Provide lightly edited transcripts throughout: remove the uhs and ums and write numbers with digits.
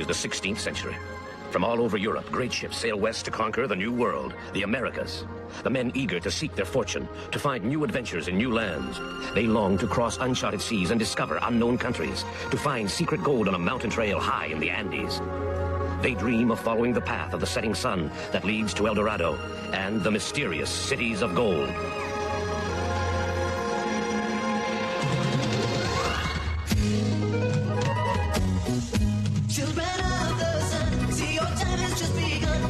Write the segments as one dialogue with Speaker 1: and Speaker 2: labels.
Speaker 1: the 16th century. From all over Europe, great ships sail west to conquer the new world, the Americas. The men eager to seek their fortune, to find new adventures in new lands. They long to cross uncharted seas and discover unknown countries, to find secret gold on a mountain trail high in the Andes. They dream of following the path of the setting sun that leads to El Dorado and the mysterious cities of gold.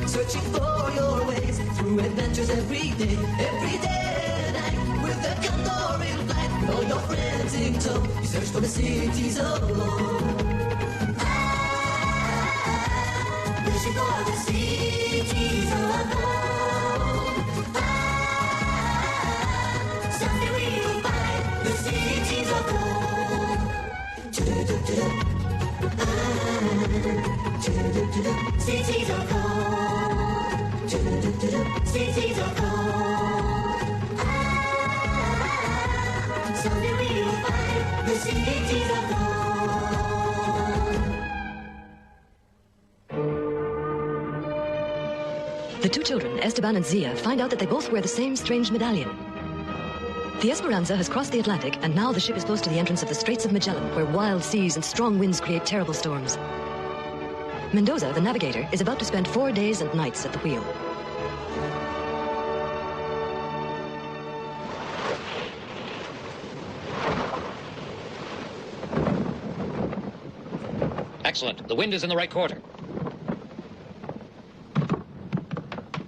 Speaker 2: Searching for your ways through adventures every day and night. With the condor in flight, all your friends in tow, you search for the cities of gold. Wishing for the cities of gold. Someday we will find the cities of gold. Cities of gold. Cities of gold. Someday we will find the cities of gold.
Speaker 3: The two children, Esteban and Zia, find out that they both wear the same strange medallion. The Esperanza has crossed the Atlantic, and now the ship is close to the entrance of the Straits of Magellan, where wild seas and strong winds create terrible storms. Mendoza, the navigator, is about to spend 4 days and nights at the wheel.
Speaker 4: Excellent. The wind is in the right quarter.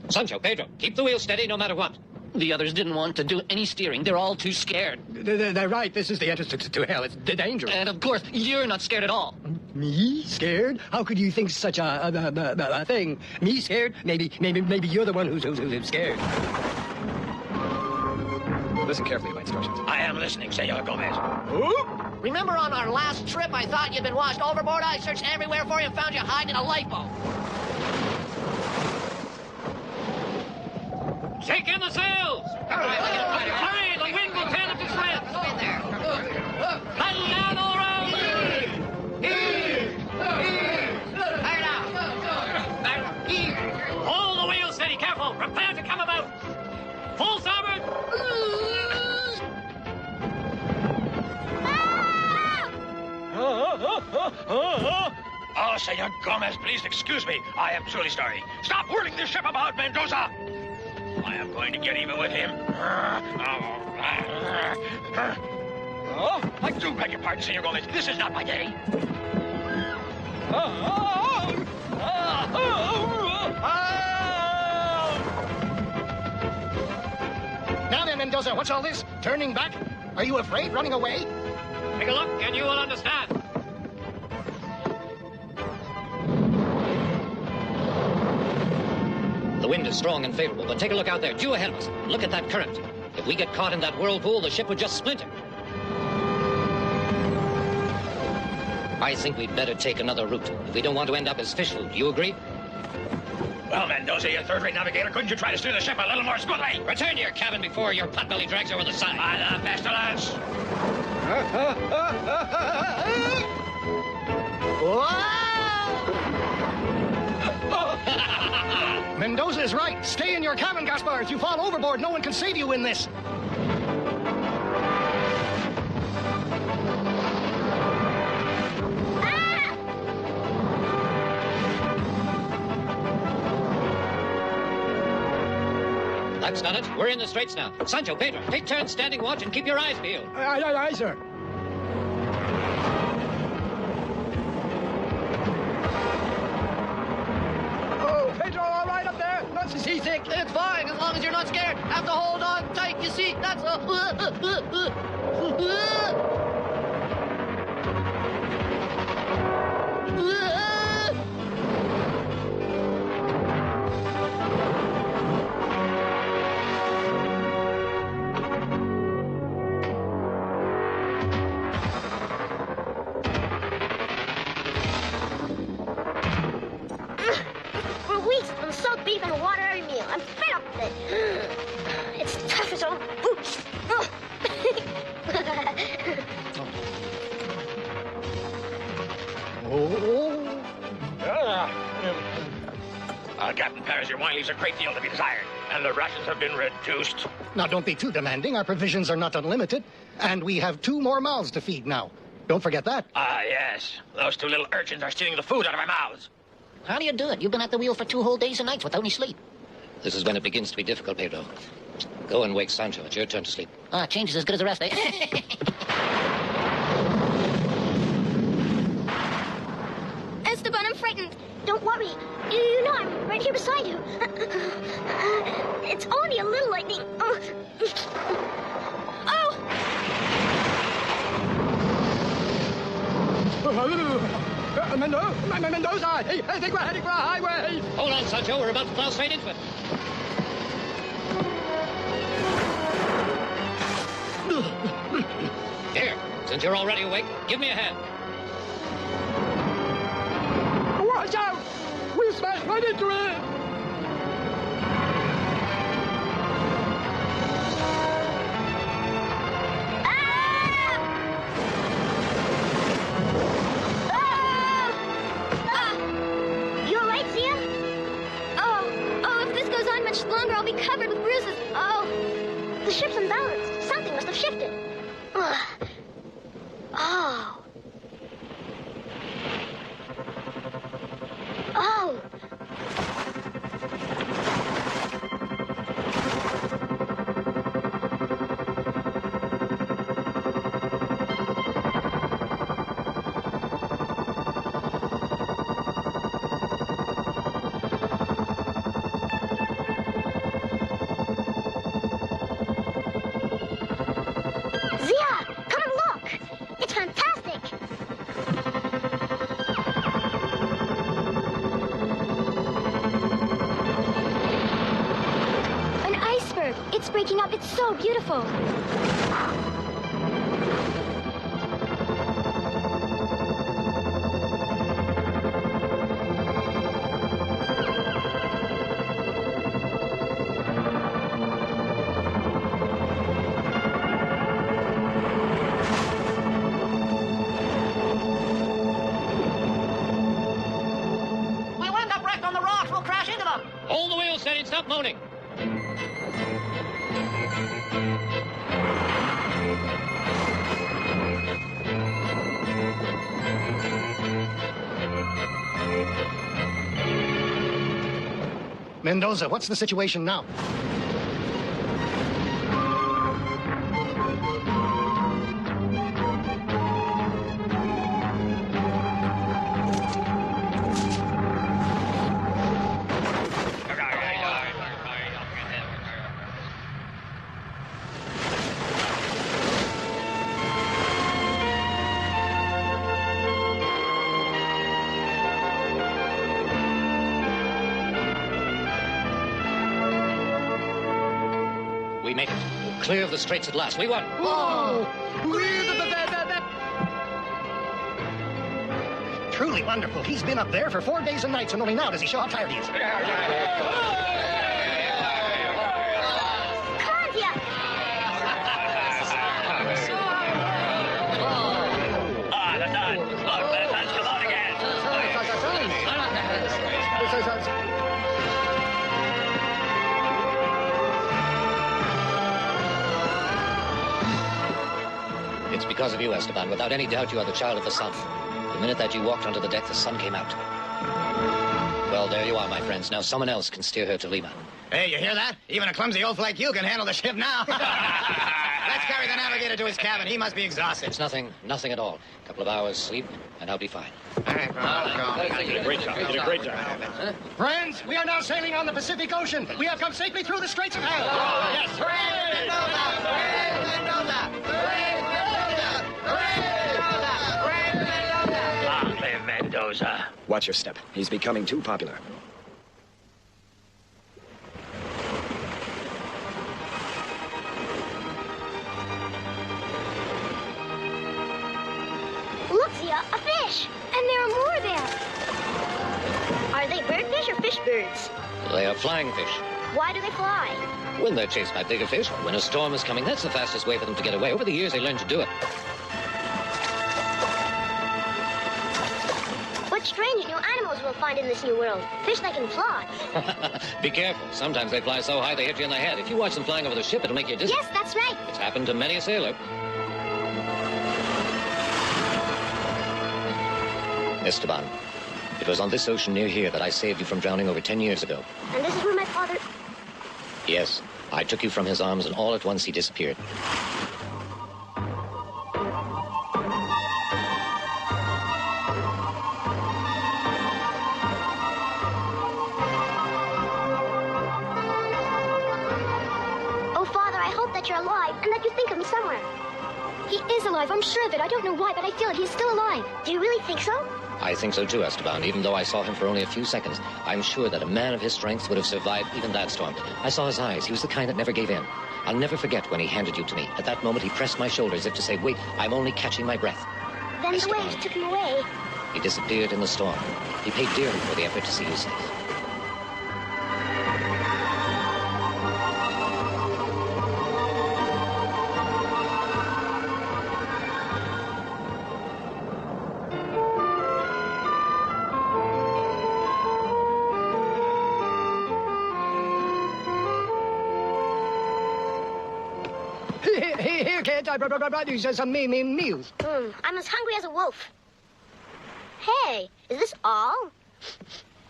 Speaker 4: Sancho, Pedro, keep the wheel steady no matter what.
Speaker 5: The others didn't want to do any steering. They're all too scared.
Speaker 6: They're right. This is the entrance to hell. It's dangerous.
Speaker 5: And of course, you're not scared at all.
Speaker 6: Me? Scared? How could you think such a thing? Me scared? Maybe you're the one who's scared. Listen carefully to my instructions.
Speaker 4: I am listening, Senor Gomez.
Speaker 5: Remember on our last trip, I thought you'd been washed overboard? I searched everywhere for you and found you hiding in a lifeboat.
Speaker 4: Shake in the sails! Hurry, the wind will tear them to shreds! Paddle down all around!
Speaker 5: Hurry now!
Speaker 4: Hold the wheel steady, careful! Prepare to come about! Full starboard! Oh, Senor Gomez, please excuse me. I am truly sorry. Stop whirling this ship about, Mendoza! I am going to get even with him. Oh, I do beg your pardon, Senor Gomez. This is not my day.
Speaker 6: Now then, Mendoza, what's all this? Turning back? Are you afraid? Running away?
Speaker 4: Take a look and you will understand. The wind is strong and favorable, but take a look out there, due ahead of us. Look at that current. If we get caught in that whirlpool, the ship would just splinter. I think we'd better take another route if we don't want to end up as fish food. You agree? Well, Mendoza, you third-rate navigator, couldn't you try to steer the ship a little more smoothly? Return to your cabin before your potbelly drags over the side. By the pestilence!
Speaker 6: Mendoza is right. Stay in your cabin, Gaspar. If you fall overboard, no one can save you in this.
Speaker 4: That's done it. We're in the straits now. Sancho, Pedro, take turns standing watch and keep your eyes peeled.
Speaker 6: Aye, sir. Oh, Pedro, all right up there? Not to see thick.
Speaker 5: It's fine, as long as you're not scared. Have to hold on tight, you see. That's a...
Speaker 7: For weeks, on salt beef and a water every meal. I'm fed up with it. It's tough as old boots.
Speaker 4: Captain Paris, your wine leaves a great deal to be desired, and the rations have been reduced.
Speaker 8: Now, don't be too demanding. Our provisions are not unlimited, and we have 2 more mouths to feed now. Don't forget that.
Speaker 4: Ah, yes. Those 2 little urchins are stealing the food out of our mouths.
Speaker 5: How do you do it? You've been at the wheel for 2 whole days and nights without any sleep.
Speaker 4: This is when it begins to be difficult, Pedro. Go and wake Sancho. It's your turn to sleep.
Speaker 5: Ah, change is as good as the rest, eh?
Speaker 7: Esteban, I'm frightened. Don't worry. You know I'm right here beside you. It's only a little lightning. Oh!
Speaker 6: Mendoza! Hey, I think we're heading for a highway!
Speaker 4: Hold on, Sancho. We're about to plow straight into it. Here, since you're already awake, give me a hand.
Speaker 6: Watch out! We'll smash right into it!
Speaker 7: You all right, Zia? Oh, if this goes on much longer, I'll be covered with bruises. Oh, the ship's unbalanced. Something must have shifted. Oh. Oh. Zia, come and look. It's fantastic. An iceberg. It's breaking up. It's so beautiful.
Speaker 5: We'll end up wrecked on the rocks. We'll crash into them.
Speaker 4: Hold the wheel steady and stop moaning.
Speaker 8: Mendoza, what's the situation now?
Speaker 4: We make it. We're clear of the straits at last. We won.
Speaker 8: Whoa! Truly wonderful. He's been up there for 4 days and nights, and only now does he show how tired he is.
Speaker 7: Come on, Zia.
Speaker 4: Ah, the sun. Look, the sun's come out again. It's because of you, Esteban. Without any doubt, you are the child of the sun. The minute that you walked onto the deck, the sun came out. Well, there you are, my friends. Now someone else can steer her to Lima.
Speaker 9: Hey, you hear that? Even a clumsy oaf like you can handle the ship now. Let's carry the navigator to his cabin. He must be exhausted.
Speaker 4: It's nothing at all. A couple of hours sleep, and I'll be fine.
Speaker 9: All right,
Speaker 4: You did a great job. You did a great job.
Speaker 8: Friends, we are now sailing on the Pacific Ocean. We have come safely through the Straits of Hell.
Speaker 9: Yes. Hooray, Mendoza! Hooray, Mendoza! Hooray, Mendoza! Hooray, Mendoza! Hooray, Mendoza!
Speaker 4: Long live Mendoza.
Speaker 10: Watch your step. He's becoming too popular.
Speaker 7: Look, Zia, a fish. And there are more there. Are they birdfish or fish birds?
Speaker 4: They are flying fish.
Speaker 7: Why do they fly?
Speaker 4: When they're chased by bigger fish, or when a storm is coming, that's the fastest way for them to get away. Over the years, they learned to do it.
Speaker 7: What strange new animals we'll find in this new world. Fish that can fly.
Speaker 4: Be careful. Sometimes they fly so high they hit you in the head. If you watch them flying over the ship, it'll make you dizzy.
Speaker 7: Yes, that's right.
Speaker 4: It's happened to many a sailor. Esteban, it was on this ocean near here that I saved you from drowning over 10 years ago.
Speaker 7: And this is where my father...
Speaker 4: Yes, I took you from his arms and all at once he disappeared.
Speaker 7: Oh, Father, I hope that you're alive and that you think of me somewhere. He is alive, I'm sure of it. I don't know why, but I feel it. He's still alive. Do you really think so?
Speaker 4: I think so too, Esteban. Even though I saw him for only a few seconds, I'm sure that a man of his strength would have survived even that storm. I saw his eyes. He was the kind that never gave in. I'll never forget when he handed you to me. At that moment, he pressed my shoulder as if to say, wait, I'm only catching my breath.
Speaker 7: Then
Speaker 4: Esteban.
Speaker 7: the waves took him away.
Speaker 4: He disappeared in the storm. He paid dearly for the effort to see you safe.
Speaker 6: Here, kids, I brought you some meals.
Speaker 7: I'm as hungry as a wolf. Hey, is this all?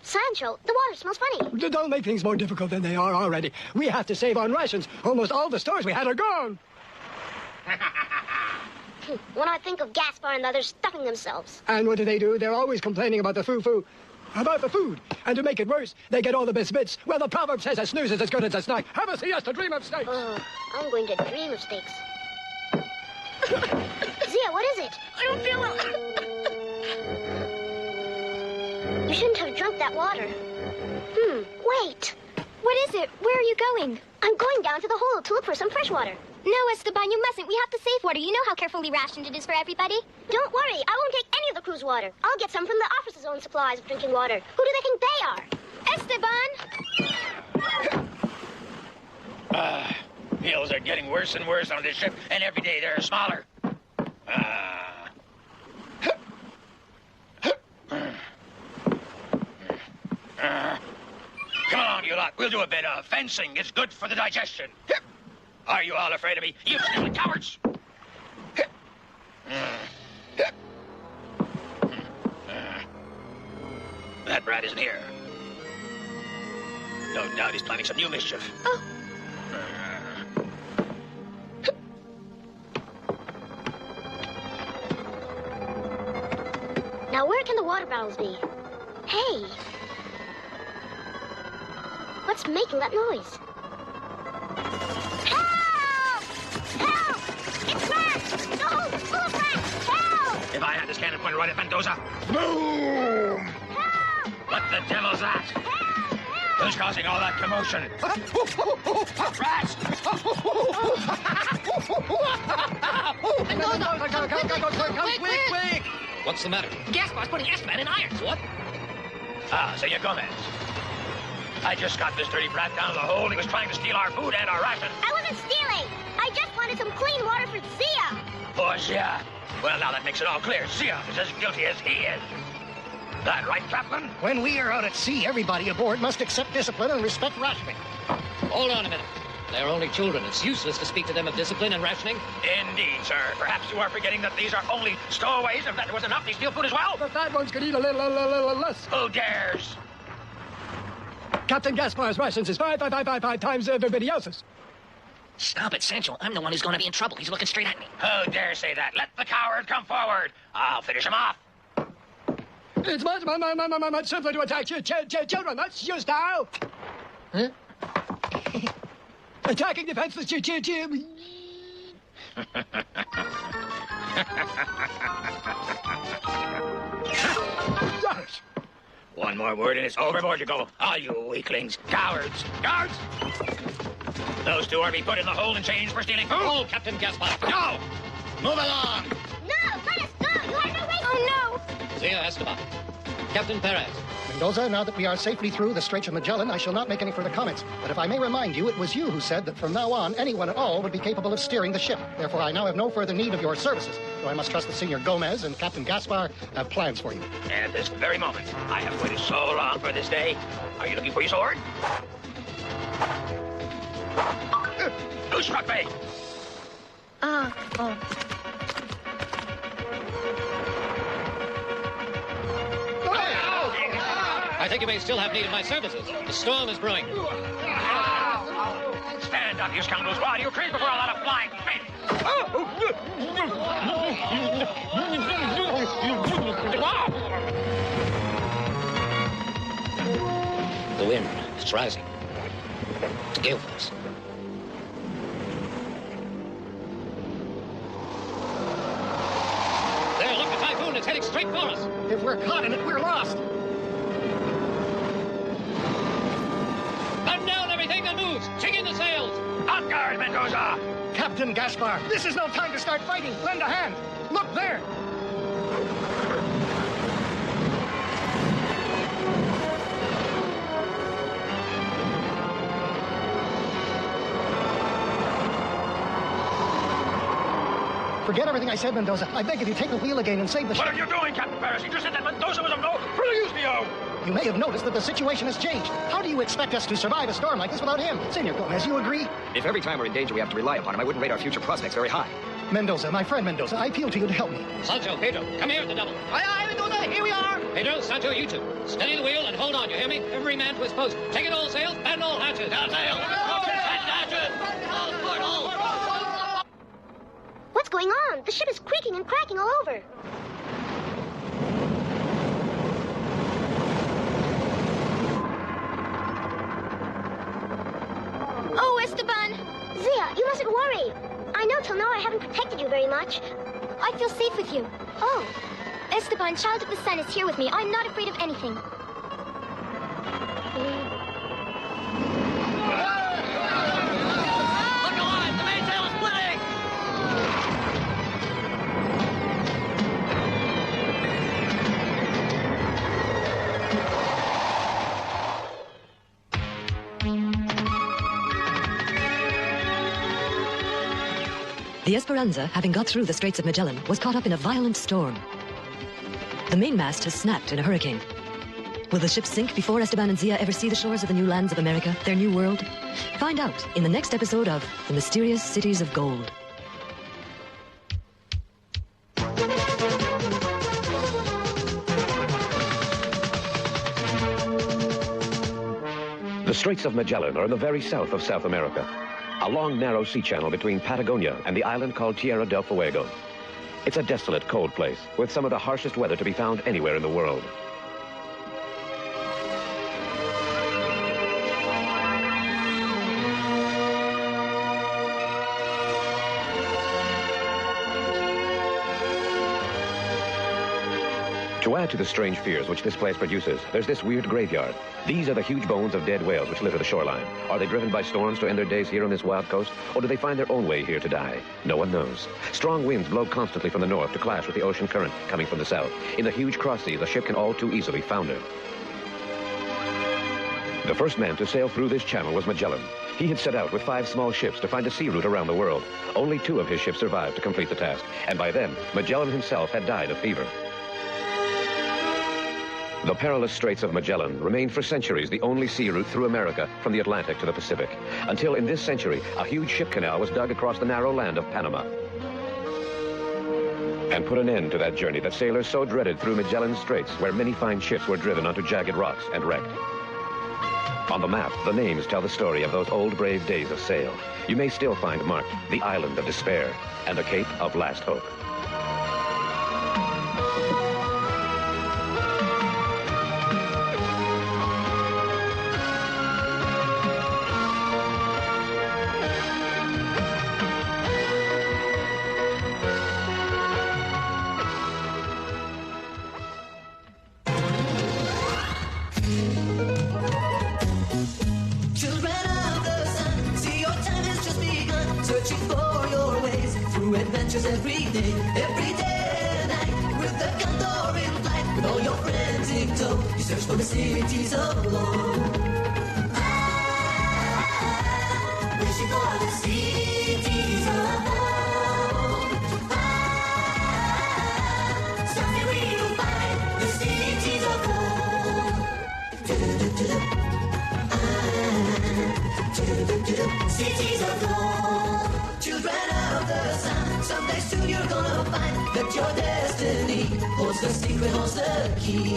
Speaker 7: Sancho, the water smells funny.
Speaker 6: Don't make things more difficult than they are already. We have to save on rations. Almost all the stores we had are gone.
Speaker 7: When I think of Gaspar and the others stuffing themselves.
Speaker 6: And what do? They're always complaining about the foo-foo. About the food. And to make it worse, they get all the best bits. Well, the proverb says a snooze is as good as a snack. Have a siesta, dream of steaks.
Speaker 7: Oh, I'm going to dream of steaks. Zia, what is it? I don't feel well. You shouldn't have drunk that water. Wait.
Speaker 11: What is it? Where are you going?
Speaker 7: I'm going down to the hole to look for some fresh water.
Speaker 11: No, Esteban, you mustn't. We have to save water. You know how carefully rationed it is for everybody.
Speaker 7: Don't worry. I won't take any of the crew's water. I'll get some from the officer's own supplies of drinking water. Who do they think they are?
Speaker 11: Esteban!
Speaker 12: Hills are getting worse and worse on this ship, and every day they're smaller. Come along, you lot. We'll do a bit of fencing. It's good for the digestion. Are you all afraid of me? You silly cowards! That brat isn't here. No doubt he's planning some new mischief.
Speaker 11: Oh.
Speaker 7: Now, where can the water barrels be? Hey! What's making that noise? Help! Help! It's rats! The hole's full of rats! Help!
Speaker 12: If I had this cannon pointed right at Mendoza, boom!
Speaker 7: Help!
Speaker 12: What the devil's that?
Speaker 7: Help! Help!
Speaker 12: Who's causing all that commotion? Rats!
Speaker 6: Quick!
Speaker 4: What's the matter?
Speaker 5: Gaspar's putting Esteban in irons.
Speaker 4: What?
Speaker 12: Ah, Senor Gomez. I just got this dirty brat down the hole. He was trying to steal our food and our rations.
Speaker 7: I wasn't stealing! I just wanted some clean water for Zia!
Speaker 12: Oh, Zia. Well, now that makes it all clear. Zia is as guilty as he is. That right, Captain?
Speaker 8: When we are out at sea, everybody aboard must accept discipline and respect rationing.
Speaker 4: Hold on a minute. They're only children. It's useless to speak to them of discipline and rationing.
Speaker 12: Indeed, sir. Perhaps you are forgetting that these are only stowaways. If that was enough, they steal food as well.
Speaker 6: The fat ones could eat a little less.
Speaker 12: Who dares?
Speaker 6: Captain Gaspar's rations is five times everybody else's.
Speaker 5: Stop it, Sancho. I'm the one who's going to be in trouble. He's looking straight at me.
Speaker 12: Who dare say that? Let the coward come forward. I'll finish him off.
Speaker 6: It's much simpler to attack children. That's your style.
Speaker 5: Huh?
Speaker 6: Attacking defenseless
Speaker 12: One more word and it's overboard you go. All you weaklings. Cowards. Guards! Those two are to be put in the hold and chains for stealing food.
Speaker 4: Oh, Captain Gaspar.
Speaker 12: No! Move along.
Speaker 7: No! Let us go! You have no right!
Speaker 11: Oh, no!
Speaker 4: Zia Esteban. Captain Perez.
Speaker 8: Mendoza, now that we are safely through the Straits of Magellan, I shall not make any further comments. But if I may remind you, it was you who said that from now on, anyone at all would be capable of steering the ship. Therefore, I now have no further need of your services, though I must trust that Senor Gomez and Captain Gaspar have plans for you.
Speaker 12: And at this very moment, I have waited so long for this day. Are you looking for your sword? Who struck me?
Speaker 4: I think you may still have need of my services. The storm is brewing.
Speaker 12: Stand up, you scoundrels. Why do you treat before a lot of flying men?
Speaker 4: The wind is rising. It's gale force. There, look, the typhoon is heading straight for us.
Speaker 8: If we're caught in it, we're lost.
Speaker 4: Batten down everything that moves. Ching in the sails.
Speaker 12: On guard, Mendoza.
Speaker 8: Captain Gaspar, this is no time to start fighting. Lend a hand. Look there. Forget everything I said, Mendoza. I beg of you, take the wheel again and save the ship.
Speaker 12: What are you doing, Captain Paris? You just said that Mendoza was of no real use to you.
Speaker 8: You may have noticed that the situation has changed. How do you expect us to survive a storm like this without him? Senor Gomez, you agree?
Speaker 10: If every time we're in danger we have to rely upon him, I wouldn't rate our future prospects very high.
Speaker 8: Mendoza, my friend Mendoza, I appeal to you to help me.
Speaker 4: Sancho, Pedro, come here at the double.
Speaker 5: Aye, aye, Mendoza, here we are.
Speaker 4: Pedro, Sancho, you two. Steady the wheel and hold on, you hear me? Every man to his post. Take it all sails, batten all hatches. Down sails.
Speaker 7: What's going on? The ship is creaking and cracking all over.
Speaker 11: Oh, Esteban!
Speaker 7: Zia, you mustn't worry. I know till now I haven't protected you very much.
Speaker 11: I feel safe with you.
Speaker 7: Oh,
Speaker 11: Esteban, Child of the Sun, is here with me. I'm not afraid of anything.
Speaker 5: Look alive, the mainsail is splitting.
Speaker 3: The Esperanza, having got through the Straits of Magellan, was caught up in a violent storm. The mainmast has snapped in a hurricane. Will the ship sink before Esteban and Zia ever see the shores of the new lands of America, their new world? Find out in the next episode of The Mysterious Cities of Gold.
Speaker 1: The Straits of Magellan are in the very south of South America. A long, narrow sea channel between Patagonia and the island called Tierra del Fuego. It's a desolate, cold place with some of the harshest weather to be found anywhere in the world. To add to the strange fears which this place produces, there's this weird graveyard. These are the huge bones of dead whales which litter the shoreline. Are they driven by storms to end their days here on this wild coast, or do they find their own way here to die? No one knows. Strong winds blow constantly from the north to clash with the ocean current coming from the south. In the huge cross sea, the ship can all too easily founder. The first man to sail through this channel was Magellan. He had set out with 5 small ships to find a sea route around the world. Only 2 of his ships survived to complete the task, and by then, Magellan himself had died of fever. The perilous Straits of Magellan remained for centuries the only sea route through America from the Atlantic to the Pacific, until in this century, a huge ship canal was dug across the narrow land of Panama and put an end to that journey that sailors so dreaded through Magellan's Straits, where many fine ships were driven onto jagged rocks and wrecked. On the map, the names tell the story of those old brave days of sail. You may still find marked the Island of Despair and the Cape of Last Hope.
Speaker 2: Children of the sun, see your time has just begun. Searching for your ways through adventures every day and night. With the condor in flight, with all your friends in tow, you search for the cities of old. Wishing for the cities of old. Someday we'll find the cities of old. Cities of gold. Children of the sun, someday soon you're gonna find that your destiny holds the secret, holds the key.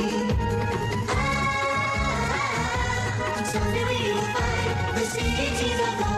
Speaker 2: Someday we'll find the cities of gold.